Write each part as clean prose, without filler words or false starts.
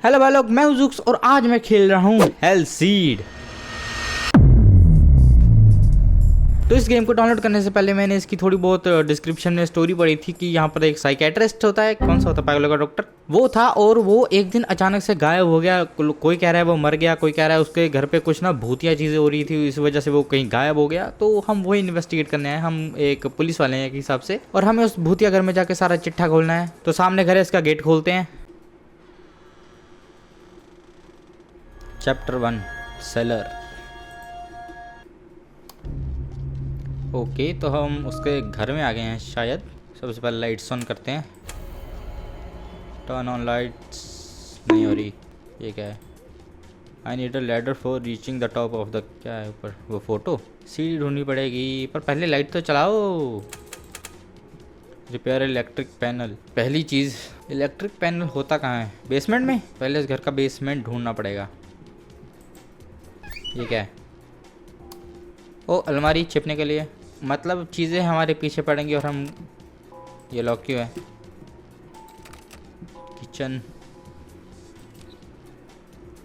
Hello भाई लोग, मैं हूं जुक्स और आज मैं खेल रहा हूं हेल सीड। तो इस गेम को डाउनलोड करने से पहले मैंने इसकी थोड़ी बहुत डिस्क्रिप्शन में स्टोरी पढ़ी थी कि यहाँ पर एक साइकेट्रिस्ट होता है, कौन सा होता है, पागलों का डॉक्टर, वो था और वो एक दिन अचानक से गायब हो गया। कोई कह रहा है वो मर गया, कोई कह रहा है उसके घर पे कुछ ना भूतिया चीज़ें हो रही थी, इस वजह से वो कहीं गायब हो गया। तो हम वही इन्वेस्टिगेट करने आए, हम एक पुलिस वाले हैं एक हिसाब से, और हमें उस भूतिया घर में जाके सारा चिट्ठा खोलना है। तो सामने घर है, इसका गेट खोलते हैं। Chapter 1 seller. ओके, तो हम उसके घर में आ गए हैं शायद। सबसे पहले लाइट्स ऑन करते हैं। टर्न ऑन लाइट्स नहीं हो रही, ये क्या है? I need a ladder for reaching the top of the, क्या है ऊपर? वो फोटो, सीढ़ी ढूंढनी पड़ेगी, पर पहले लाइट तो चलाओ। Repair electric panel. पहली चीज़, इलेक्ट्रिक पैनल होता कहाँ है? बेसमेंट में। पहले इस घर का बेसमेंट ढूंढना पड़ेगा। ये क्या है? ओ, अलमारी छिपने के लिए, मतलब चीज़ें हमारे पीछे पड़ेंगी और हम, ये लॉक क्यों है? किचन।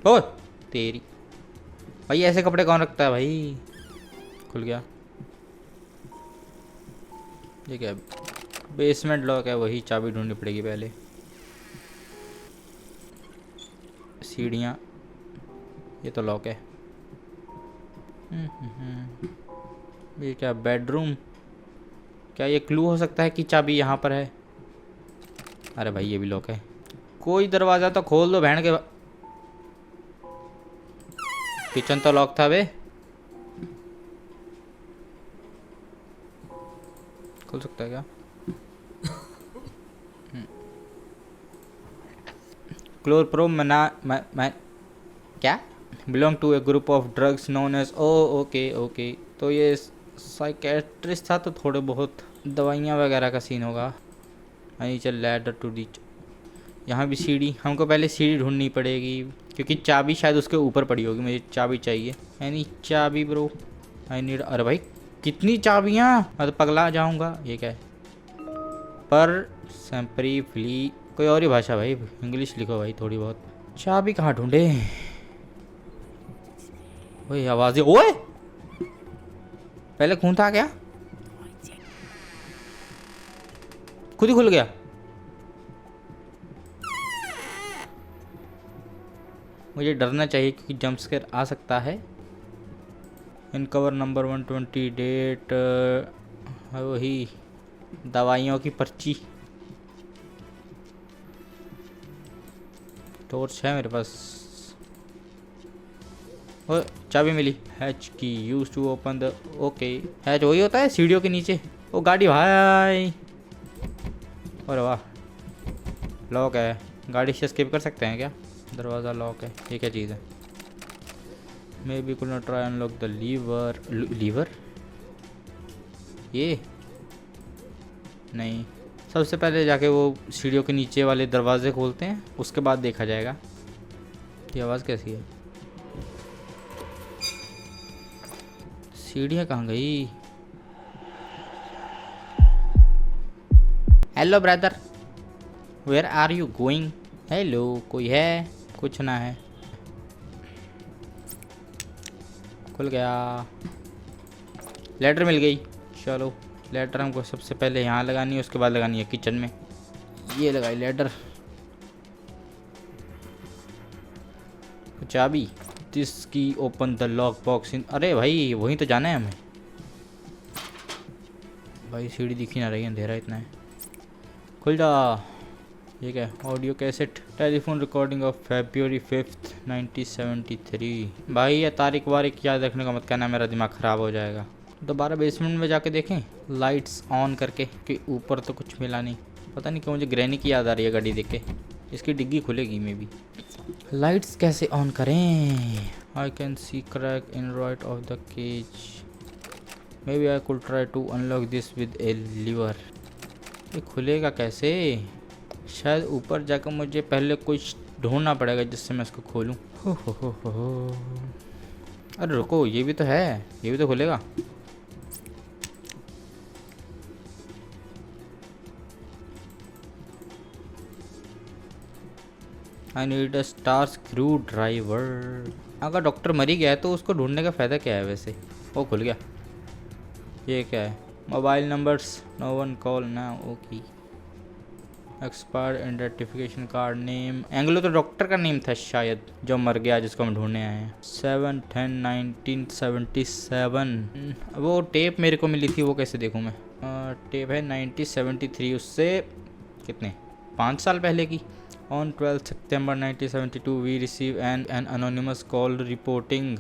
ओ तेरी, भाई ऐसे कपड़े कौन रखता है भाई? खुल गया। ये क्या है? बेसमेंट लॉक है, वही चाबी ढूंढनी पड़ेगी पहले। सीढ़ियाँ, ये तो लॉक है। ये क्या? बेडरूम। क्या ये क्लू हो सकता है कि चाबी यहाँ पर है? अरे भाई ये भी लॉक है। कोई दरवाज़ा तो खोल दो बहन के। किचन तो लॉक था बे। खुल सकता है क्या? क्लोर प्रो मना मैं क्या? Belong to a group of drugs known as, oh okay okay. तो ये साइकेट्रिस्ट था, तो थोड़े बहुत दवाइयाँ वगैरह का सीन होगा। आई चल लैडर टू रीच। यहाँ भी सीढ़ी, हमको पहले सीढ़ी ढूंढनी पड़ेगी क्योंकि चाबी शायद उसके ऊपर पड़ी होगी। मुझे चाबी चाहिए। एनी चाबी ब्रो, आई नीड। अरे भाई कितनी चाबियाँ, मैं तो पगला जाऊँगा। ये क्या है? पर सैम्परी फ्ली, कोई और ही भाषा भाई, इंग्लिश लिखो भाई थोड़ी बहुत। चाबी कहाँ ढूंढे? ओए आवाज़ें, ओए पहले खून था क्या? खुद ही खुल गया। मुझे डरना चाहिए क्योंकि जंप स्केयर आ सकता है। इन कवर नंबर 120 डेट, वही दवाइयों की पर्ची। टॉर्च है मेरे पास। ओ चाबी मिली। Hatch key use to open the, okay hatch वही होता है सीढ़ियों के नीचे। ओ गाड़ी भाई, अरे वाह, लॉक है। गाड़ी से एस्केप कर सकते हैं क्या? दरवाज़ा लॉक है। ये क्या चीज़ है? Maybe could not try unlock the lever. Lever ये नहीं। सबसे पहले जाके वो सीढ़ियों के नीचे वाले दरवाजे खोलते हैं, उसके बाद देखा जाएगा। ये आवाज़ कैसी है? सीढ़ियाँ कहाँ गई? Hello brother, where are you going? Hello, कोई है? कुछ ना है। खुल गया। लेटर मिल गई। चलो, लेटर हमको सबसे पहले यहाँ लगानी है, उसके बाद लगानी है किचन में। ये लगाई लेटर। चाबी, दिस की open the lock box in, अरे भाई वहीं तो जाना है हमें। भाई सीढ़ी दिख ही ना रही, अंधेरा इतना है। खुल जा। ये क्या? Audio cassette, telephone recording of February 5th 1973। भाई ये तारीख वारीख याद रखने का मत कहना, मेरा दिमाग ख़राब हो जाएगा। दोबारा बेसमेंट में जाके देखें लाइट्स ऑन करके कि ऊपर तो कुछ मिला नहीं। पता नहीं क्यों मुझे ग्रैनी की याद आ रही है गाड़ी देख के। इसकी डिग्गी खुलेगी मे बी। लाइट्स कैसे ऑन करें? I can see crack in right of the cage, maybe I could try to unlock this with a lever. ये खुलेगा कैसे? शायद ऊपर जाकर मुझे पहले कुछ ढूंढना पड़ेगा जिससे मैं इसको खोलूँ। हो। अरे रुको, ये भी तो है, ये भी तो खुलेगा। I need a star screw driver. अगर डॉक्टर मरी गया है तो उसको ढूंढने का फ़ायदा क्या है वैसे? वो खुल गया। ये क्या है? Mobile numbers, no one call ना। Okay. Expired identification card. Name Anglo तो डॉक्टर का नेम था शायद, जो मर गया जिसको हम ढूंढने आए हैं। 7/10/1977। वो टेप मेरे को मिली थी, वो कैसे देखूँ मैं? टेप है 1973, उससे कितने 5 साल पहले की। On 12 September 1972 we receive an anonymous call reporting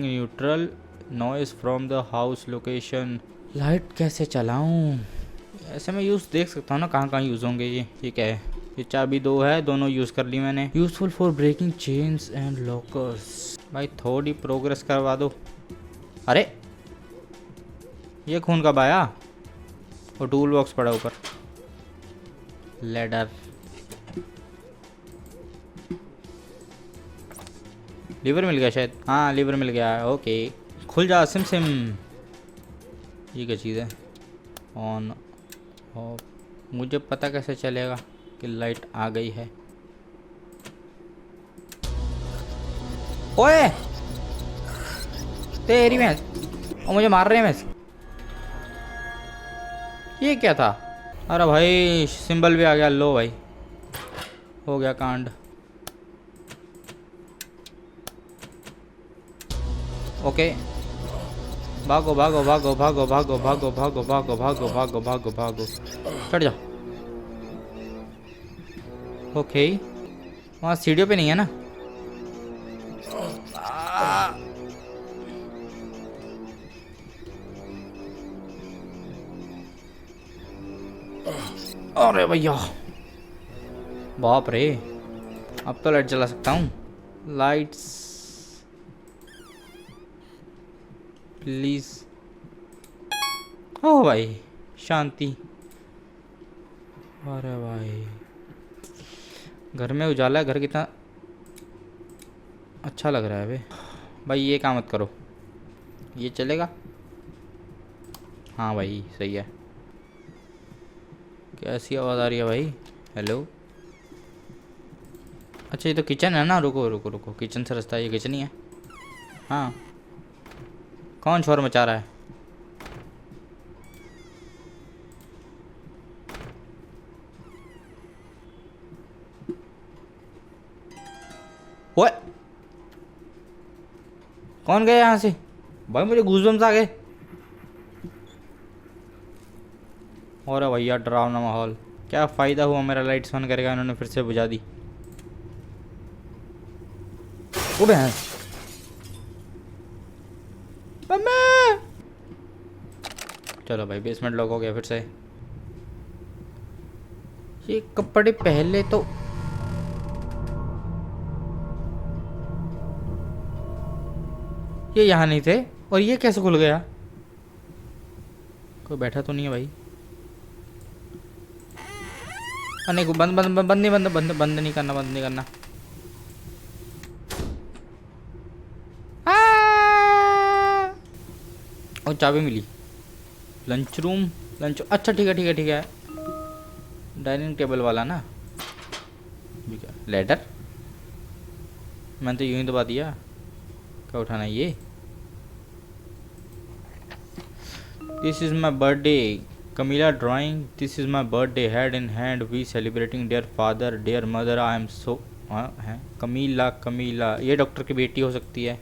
neutral noise from the house location. Light कैसे चलाऊं? ऐसे मैं यूज़ देख सकता हूँ ना कहाँ कहाँ यूज़ होंगे ये क्या है? ये चाबी 2 है, दोनों यूज़ कर ली मैंने। Useful for breaking chains and lockers. भाई थोड़ी प्रोग्रेस करवा दो। अरे ये खून कब आया? वो टूल बॉक्स पड़ा ऊपर। लेडर, लीवर मिल गया शायद। हाँ लीवर मिल गया। ओके खुल जा सिम सिम। ये क्या चीज़ है? On off. मुझे पता कैसे चलेगा कि लाइट आ गई है? ओए तेरी भैंस, और मुझे मार रहे हैं भैंस। ये क्या था? अरे भाई सिंबल भी आ गया। लो भाई हो गया कांड। ओके भागो भागो भागो भागो भागो भागो भागो भागो भागो भागो भागो भागो। चढ़ जा। ओके वहाँ सीढ़ियों पे नहीं है ना? अरे भैया बाप रे, अब तो लाइट जला सकता हूँ। Lights please. ओ भाई शांति। अरे भाई घर में उजाला है। घर कितना अच्छा लग रहा है बे। भाई ये काम मत करो। ये चलेगा? हाँ भाई सही है। कैसी आवाज़ आ रही है भाई? हेलो। अच्छा ये तो किचन है ना। रुको रुको रुको, किचन से रास्ता है। ये किचन ही है। हाँ कौन शोर मचा रहा है? ओए कौन गया यहाँ से? भाई मुझे गूज़बम्स आ गए। और भैया डरावना माहौल। क्या फ़ायदा हुआ मेरा लाइट्स ऑन करेगा, उन्होंने फिर से बुझा दी। ओ भैंस। चलो भाई बेसमेंट लॉक हो गया फिर से। ये कपड़े पहले तो ये यहाँ नहीं थे, और ये कैसे खुल गया? कोई बैठा तो नहीं है भाई? नहीं बंद बंद बंद नहीं, बंद बंद बंद नहीं करना, बंद नहीं करना। और चाबी मिली। लंच रूम, लंच अच्छा ठीक है ठीक है ठीक है। डाइनिंग टेबल वाला ना? लेटर मैंने तो यूं ही दबा दिया। क्या उठाना है ये? This is my birthday Camilla drawing. This is my birthday. Hand in hand we celebrating. Dear father, dear mother, I am so है कमीला ये डॉक्टर की बेटी हो सकती है।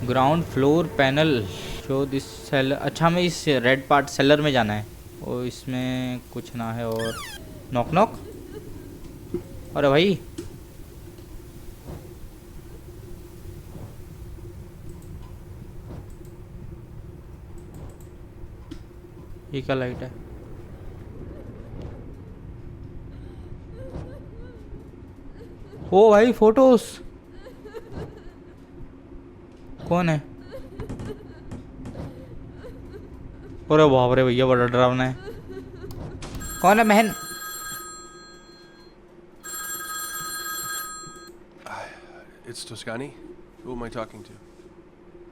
Ground floor panel show this seller. अच्छा हमें इस रेड पार्ट सेलर में जाना है। और इसमें कुछ ना है। और नॉक नॉक। अरे भाई ये क्या लाइट है? ओ भाई फोटोस। कौन है? अरे बाप रे भैया बड़ा डरावना है। कौन है बहन? It's Toscani. Who am I talking to?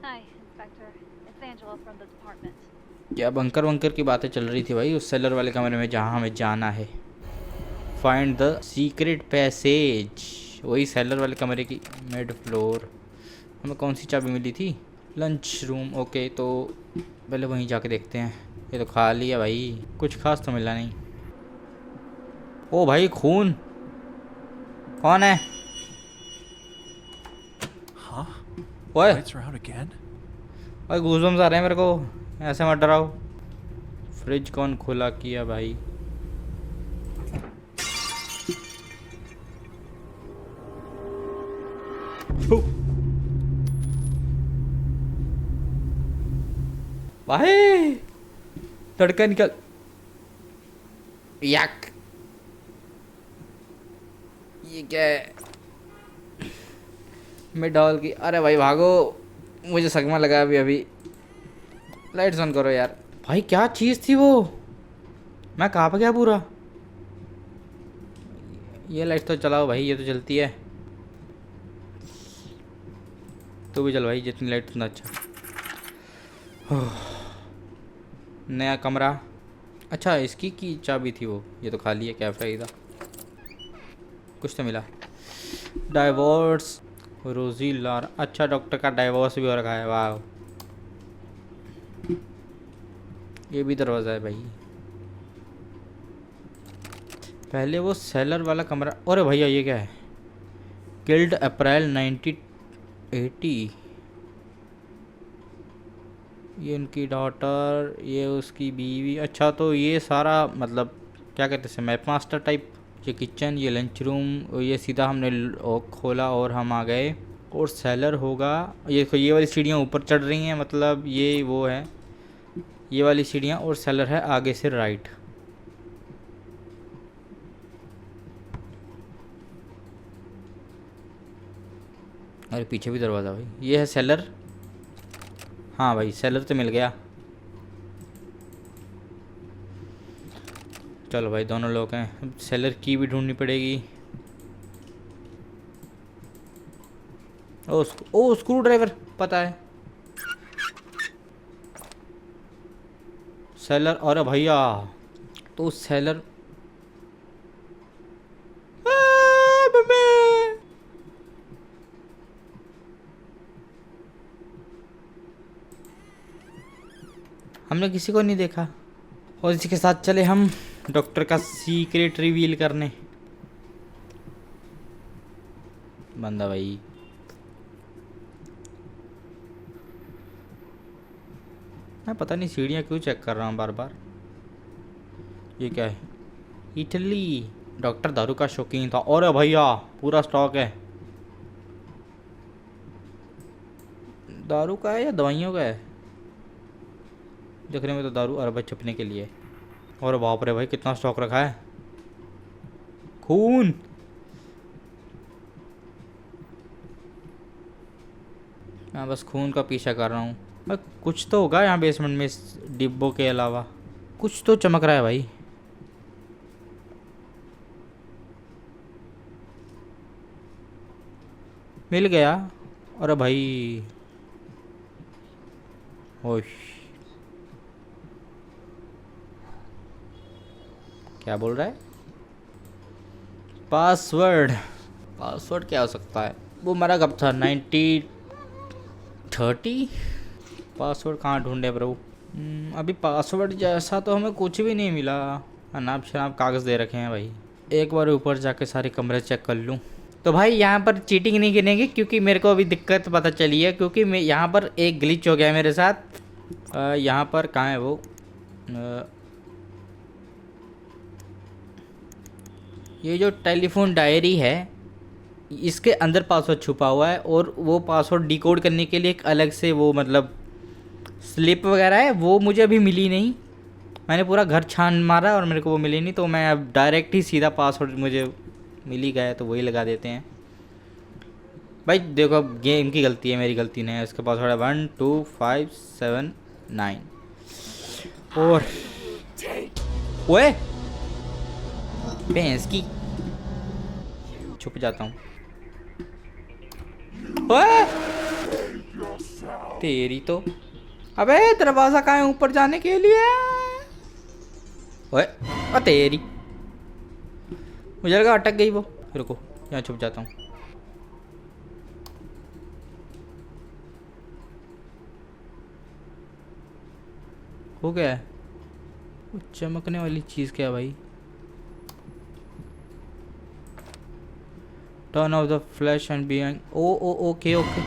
Hi, Inspector. It's Angela from the department. क्या बंकर वंकर की बातें चल रही थी भाई उस सेलर वाले कमरे में जहाँ हमें जाना है। Find the secret passage. वही सेलर वाले कमरे की मिड फ्लोर। हमें कौन सी चाबी मिली थी? Lunch room. ओके, तो पहले वहीं जाके देखते हैं। ये तो खाली है भाई, कुछ खास तो मिला नहीं। ओ भाई, खून। कौन है? Huh? ओए Lights are out again? भाई, गूज़बम्स आ रहे हैं मेरे को। ऐसे मत डराओ। फ्रिज कौन खुला किया भाई? भाई तड़का निकल। याक, ये क्या है? मैं डॉल की। अरे भाई भागो, मुझे सगमा लगा अभी अभी। लाइट्स ऑन करो यार। भाई क्या चीज़ थी वो? मैं कहाँ पे गया पूरा? ये लाइट तो चलाओ भाई, ये तो जलती है। तू भी चल भाई, जितनी लाइट उतना अच्छा। नया कमरा। अच्छा, इसकी की चाबी थी वो। ये तो खाली है, क्या फ़ायदा। कुछ तो मिला। डाइवोर्स रोजी लार। अच्छा, डॉक्टर का डाइवोर्स भी हो रखा है। वाह, ये भी दरवाज़ा है भाई। पहले वो सेलर वाला कमरा। अरे भैया, ये क्या है? किल्ड अप्रैल 1980। ये उनकी डॉटर, ये उसकी बीवी। अच्छा, तो ये सारा मतलब क्या कहते हैं, मैप मास्टर टाइप। ये किचन, ये लंच रूम, ये सीधा हमने खोला और हम आ गए। और सेलर होगा। ये वाली सीढ़ियाँ ऊपर चढ़ रही हैं, मतलब ये वो है, ये वाली सीढ़ियाँ। और सेलर है आगे से राइट। अरे पीछे भी दरवाज़ा भाई। ये है सेलर। हाँ भाई, सेलर तो मिल गया। चलो भाई, दोनों लोग हैं। अब सेलर की भी ढूंढनी पड़ेगी। ओ स्क्रू ड्राइवर पता है। सेलर। अरे भैया, तो सेलर। हमने किसी को नहीं देखा। और इसी के साथ चले हम डॉक्टर का सीक्रेट रिवील करने। बंदा भाई, मैं पता नहीं सीढ़ियाँ क्यों चेक कर रहा हूँ बार बार। ये क्या है? इटली। डॉक्टर दारू का शौकीन था। और भैया पूरा स्टॉक है। दारू का है या दवाइयों का है? देखने में तो दारू अरबा छुपने के लिए। और बाप रे भाई, कितना स्टॉक रखा है। खून। मैं बस खून का पीछा कर रहा हूँ। कुछ तो होगा यहाँ बेसमेंट में इस डिब्बों के अलावा। कुछ तो चमक रहा है भाई। मिल गया। अरे भाई, ओह, क्या बोल रहा है? पासवर्ड। पासवर्ड क्या हो सकता है? वो मरा कब था? 1930। पासवर्ड कहाँ ढूंढे ब्रो? अभी पासवर्ड जैसा तो हमें कुछ भी नहीं मिला। अनाप शनाप कागज़ दे रखे हैं भाई। एक बार ऊपर जाके सारे कमरे चेक कर लूँ। तो भाई यहाँ पर चीटिंग नहीं गिनेगी, क्योंकि मेरे को अभी दिक्कत पता चली है। क्योंकि मैं यहाँ पर एक ग्लिच हो गया मेरे साथ। यहाँ पर कहाँ है वो? ये जो टेलीफोन डायरी है, इसके अंदर पासवर्ड छुपा हुआ है। और वो पासवर्ड डिकोड करने के लिए एक अलग से वो मतलब स्लिप वगैरह है, वो मुझे अभी मिली नहीं। मैंने पूरा घर छान मारा और मेरे को वो मिली नहीं। तो मैं अब डायरेक्ट ही सीधा पासवर्ड मुझे मिल ही गया, तो वही लगा देते हैं भाई। देखो, अब गेम की गलती है, मेरी गलती नहीं है। इसका पासवर्ड है 12579। और ओए भैंस की, छुप जाता हूँ। ओए तेरी तो। अबे दरवाजा कहाँ है ऊपर जाने के लिए? ओए तेरी। मुझे लगा अटक गई वो। रुको यहाँ छुप जाता हूँ। हो गया है। वो चमकने वाली चीज़ क्या है भाई? Turn off the flash and behind. Oh okay okay.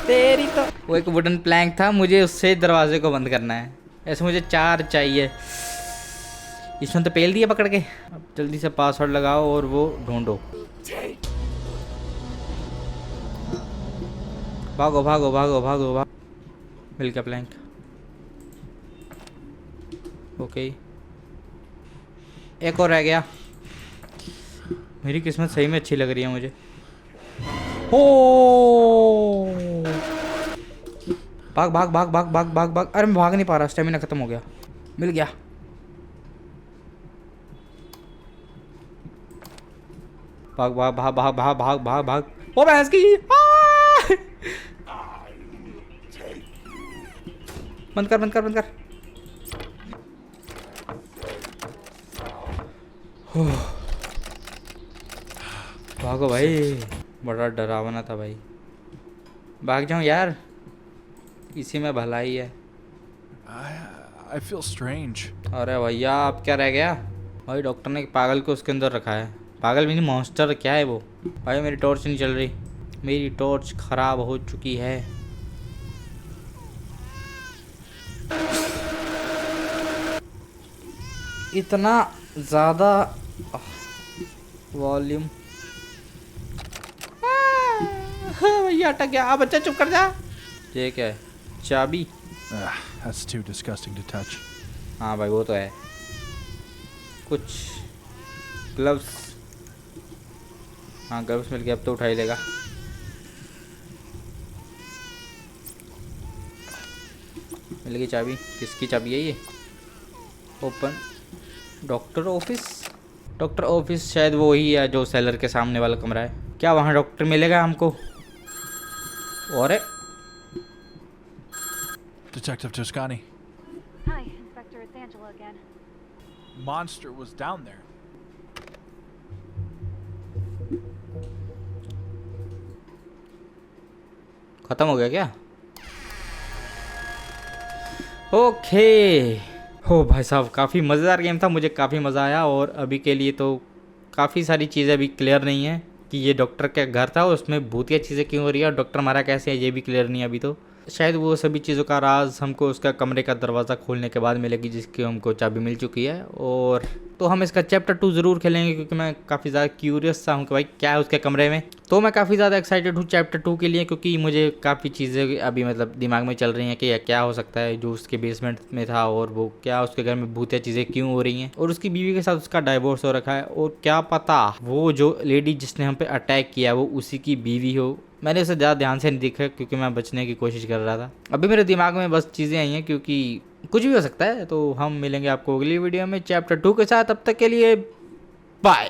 तेरी तो वो एक वुडन प्लैंक था, मुझे उससे दरवाजे को बंद करना है। ऐसे मुझे 4 चाहिए। इसमें तो पेल दिया पकड़ के। अब जल्दी से पासवर्ड लगाओ और वो ढूंढो। भागो भागो भागो भागो भागो। मिल गया प्लैंक। ओके एक और रह गया। मेरी किस्मत सही में अच्छी लग रही है मुझे। हो भाग भाग भाग भाग भाग भाग भाग। अरे मैं भाग नहीं पा रहा, स्टेमिना खत्म हो गया। मिल गया। भाग भाग भाग भाग भाग भाग भाग भाग। ओ भैंस की। बंद कर बंद कर बंद कर। भागो भाई। बड़ा डरावना था भाई। भाग जाऊं यार, इसी में भलाई है। I feel strange. अरे भैया अब क्या रह गया? भाई डॉक्टर ने एक पागल को उसके अंदर रखा है। पागल भी नहीं, मॉन्स्टर क्या है वो। भाई मेरी टॉर्च नहीं चल रही, मेरी टॉर्च खराब हो चुकी है। इतना ज़्यादा वॉल्यूम। भैया अटक गया। अब बच्चा चुप कर जा। ये क्या है? चाबी। That's too disgusting to touch. हाँ भाई वो तो है। कुछ ग्लव्स। हाँ ग्लव्स मिल गया, अब तो उठा ही लेगा। मिल गई चाबी। किसकी चाबी है ये? Open doctor office. Doctor office शायद वो ही है जो सेलर के सामने वाला कमरा है। क्या वहाँ डॉक्टर मिलेगा हमको? और Detective Toscani. Hi, Inspector. It's Angela again. Monster was down there. खत्म हो गया क्या? ओके। हो भाई साहब काफ़ी मज़ेदार गेम था, मुझे काफ़ी मज़ा आया। और अभी के लिए तो काफ़ी सारी चीज़ें अभी क्लियर नहीं है कि ये डॉक्टर का घर था, उसमें भूतिया चीज़ें क्यों हो रही है और डॉक्टर मारा कैसे है, ये भी क्लियर नहीं है अभी तो। शायद वो सभी चीज़ों का राज हमको उसका कमरे का दरवाज़ा खोलने के बाद मिलेगी, जिसकी हमको चाबी मिल चुकी है। और तो हम इसका चैप्टर 2 ज़रूर खेलेंगे, क्योंकि मैं काफ़ी ज़्यादा क्यूरियस सा हूँ कि भाई क्या है उसके कमरे में। तो मैं काफ़ी ज़्यादा एक्साइटेड हूँ चैप्टर 2 के लिए, क्योंकि मुझे काफ़ी चीज़ें अभी मतलब दिमाग में चल रही हैं कि क्या हो सकता है जो उसके बेसमेंट में था, और वो क्या उसके घर में भूतिया चीज़ें क्यों हो रही हैं, और उसकी बीवी के साथ उसका डाइवोर्स हो रखा है, और क्या पता वो जो लेडी जिसने हम पे अटैक किया वो उसी की बीवी हो। मैंने उसे ज़्यादा ध्यान से नहीं देखा क्योंकि मैं बचने की कोशिश कर रहा था। अभी मेरे दिमाग में बस चीज़ें आई हैं, क्योंकि कुछ भी हो सकता है। तो हम मिलेंगे आपको अगली वीडियो में चैप्टर 2 के साथ। तब तक के लिए बाय।